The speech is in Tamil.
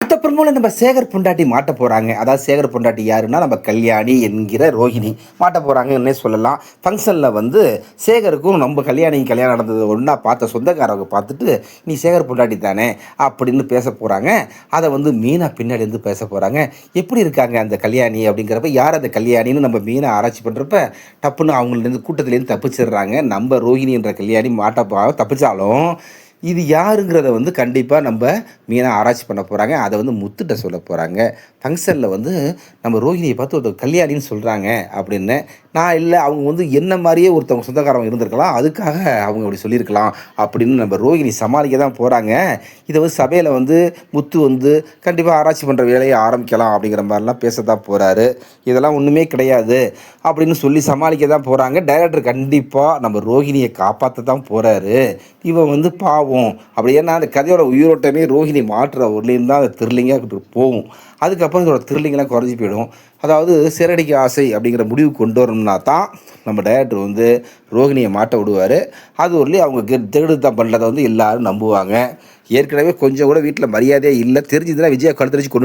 அடுத்த ப்ரோமோல நம்ம சேகர் பொண்டாட்டி மாட்ட போறாங்க. அதாவது சேகர் பொண்டாட்டி யாருன்னா, நம்ம கல்யாணி என்கிற ரோஹிணி மாட்ட போறாங்கன்னே சொல்லலாம். ஃபங்ஷன்ல வந்து சேகருக்கும் நம்ம கல்யாணிக்கும் கல்யாணம் நடந்தது ஒண்ணா பார்த்த சொந்தக்காரவங்க பார்த்துட்டு, "நீ சேகர் பொண்டாட்டி தானே?" அப்படின்னு பேச போறாங்க. அத வந்து மீனா பின்னாடி இருந்து பேச போறாங்க. "எப்படி இருக்காங்க அந்த கல்யாணி?" அப்படிங்கிறப்ப, யார் அந்த கல்யாணின்னு நம்ம மீனா ஆராய்ச்சி பண்றப்ப, டப்புன்னு அவங்கள்லேருந்து கூட்டத்திலேருந்து தப்பிச்சிடுறாங்க. நம்ம ரோஹிணி என்ற கல்யாணி தப்பிச்சாலும், இது யாருங்கிறத வந்து கண்டிப்பா நம்ப மீனா ஆராய்ச்சி பண்ண போறாங்க. அத வந்து முத்துட்ட சொல்லப் போறாங்க. ஃபங்ஷன்ல வந்து நம்ம ரோஹிணிய பார்த்து ஒருத்தவங்க கல்யாணின்னு சொல்றாங்க அப்படின்னு. நான் இல்ல, அவங்க வந்து என்ன மாரியே ஒருத்தவங்க சொந்தக்காரவங்க இருந்திருக்கலாம். அதுக்காக அவங்க அப்படி சொல்லியிருக்கலாம் அப்படின்னு நம்ம ரோஹிணி சமாளிக்க தான் போறாங்க. இத வந்து சபையில வந்து முத்து வந்து கண்டிப்பா ஆராய்ச்சி பண்ற வேலைய ஆரம்பிக்கலாம் அப்படிங்கிற மாரிலாம் பேசத்தான் போறாரு. இதெல்லாம் ஒண்ணுமே கிடையாது அப்படின்னு சொல்லி சமாளிக்க தான் போறாங்க. டைரக்டர் கண்டிப்பா நம்ம ரோஹிணிய காப்பாத்த தான் போறாரு. இவன் வந்து பாவம் அப்படி, ஏன்னா அந்த கதையோட உயிரோட்டமே ரோஹிணி மாட்டுற வரலையும் தான் அது த்ரில்லிங்காக போகும். அதுக்கப்புறம் இதோட த்ரில்லிங்லாம் குறைஞ்சி போயிடும். அதாவது சிறடிக்கு ஆசை அப்படிங்கிற முடிவு கொண்டு வரணும்னா தான் நம்ம டைரக்டர் வந்து ரோஹிணியை மாட்ட விடுவார். அது வரலையும் அவங்க திருடுத்தம் பண்ணுறதை வந்து எல்லாரும் நம்புவாங்க. ஏற்கனவே கொஞ்சம் கூட வீட்டில் மரியாதையே இல்லை. தெரிஞ்சதுன்னா விஜயா கழுத்தரிச்சு கொண்டு